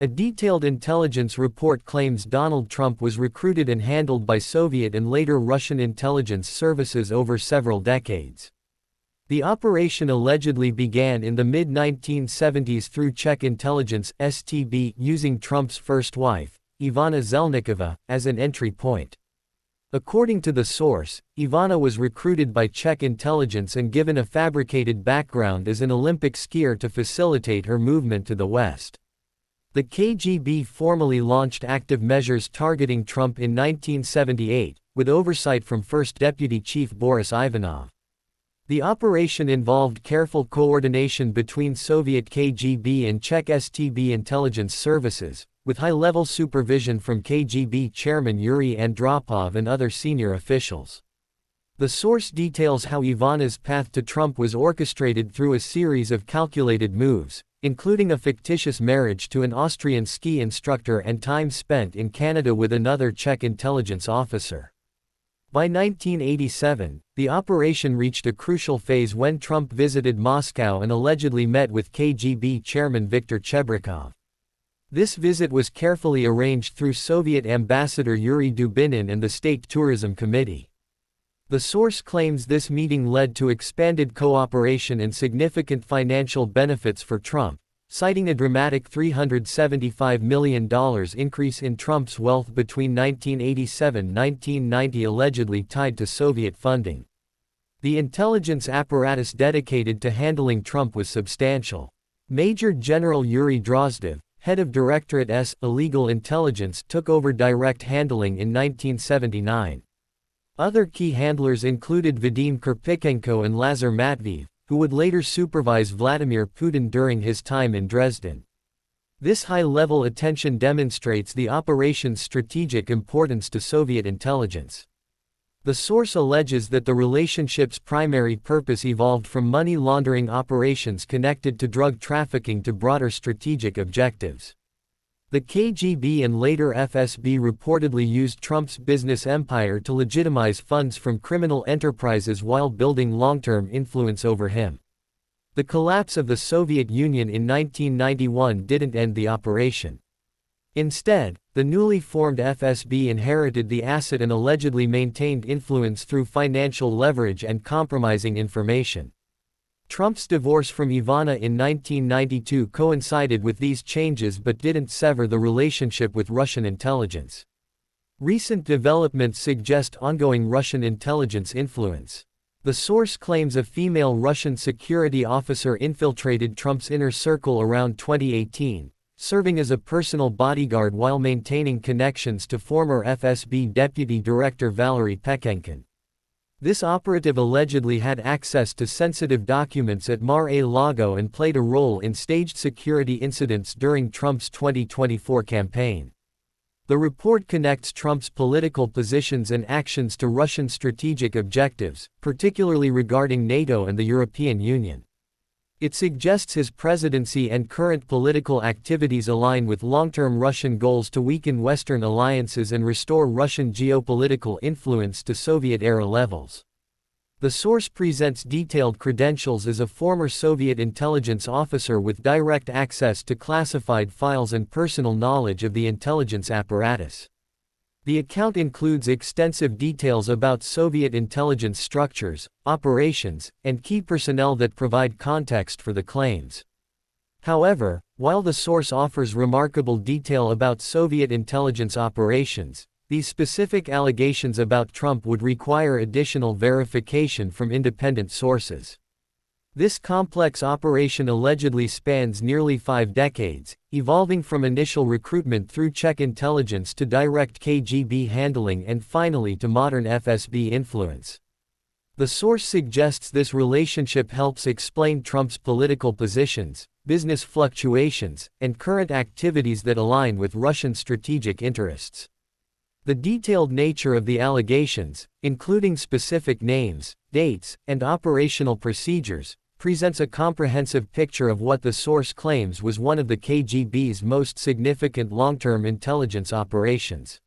A detailed intelligence report claims Donald Trump was recruited and handled by Soviet and later Russian intelligence services over several decades. The operation allegedly began in the mid-1970s through Czech intelligence (STB) using Trump's first wife, Ivana Zelníková, as an entry point. According to the source, Ivana was recruited by Czech intelligence and given a fabricated background as an Olympic skier to facilitate her movement to the West. The KGB formally launched active measures targeting Trump in 1978, with oversight from First Deputy Chief Boris Ivanov. The operation involved careful coordination between Soviet KGB and Czech STB intelligence services, with high-level supervision from KGB Chairman Yuri Andropov and other senior officials. The source details how Ivana's path to Trump was orchestrated through a series of calculated moves, including a fictitious marriage to an Austrian ski instructor and time spent in Canada with another Czech intelligence officer. By 1987, the operation reached a crucial phase when Trump visited Moscow and allegedly met with KGB Chairman Viktor Chebrikov. This visit was carefully arranged through Soviet Ambassador Yuri Dubinin and the State Tourism Committee. The source claims this meeting led to expanded cooperation and significant financial benefits for Trump, citing a dramatic $375 million increase in Trump's wealth between 1987 and 1990 allegedly tied to Soviet funding. The intelligence apparatus dedicated to handling Trump was substantial. Major General Yuri Drozdov, head of Directorate S. Illegal Intelligence, took over direct handling in 1979. Other key handlers included Vadim Karpichenko and Lazar Matveev, who would later supervise Vladimir Putin during his time in Dresden. This high-level attention demonstrates the operation's strategic importance to Soviet intelligence. The source alleges that the relationship's primary purpose evolved from money laundering operations connected to drug trafficking to broader strategic objectives. The KGB and later FSB reportedly used Trump's business empire to legitimize funds from criminal enterprises while building long-term influence over him. The collapse of the Soviet Union in 1991 didn't end the operation. Instead, the newly formed FSB inherited the asset and allegedly maintained influence through financial leverage and compromising information. Trump's divorce from Ivana in 1992 coincided with these changes but didn't sever the relationship with Russian intelligence. Recent developments suggest ongoing Russian intelligence influence. The source claims a female Russian security officer infiltrated Trump's inner circle around 2018, serving as a personal bodyguard while maintaining connections to former FSB Deputy Director Valery Pekhenkin. This operative allegedly had access to sensitive documents at Mar-a-Lago and played a role in staged security incidents during Trump's 2024 campaign. The report connects Trump's political positions and actions to Russian strategic objectives, particularly regarding NATO and the European Union. It suggests his presidency and current political activities align with long-term Russian goals to weaken Western alliances and restore Russian geopolitical influence to Soviet-era levels. The source presents detailed credentials as a former Soviet intelligence officer with direct access to classified files and personal knowledge of the intelligence apparatus. The account includes extensive details about Soviet intelligence structures, operations, and key personnel that provide context for the claims. However, while the source offers remarkable detail about Soviet intelligence operations, these specific allegations about Trump would require additional verification from independent sources. This complex operation allegedly spans nearly 5 decades, evolving from initial recruitment through Czech intelligence to direct KGB handling and finally to modern FSB influence. The source suggests this relationship helps explain Trump's political positions, business fluctuations, and current activities that align with Russian strategic interests. The detailed nature of the allegations, including specific names, dates, and operational procedures, presents a comprehensive picture of what the source claims was one of the KGB's most significant long-term intelligence operations.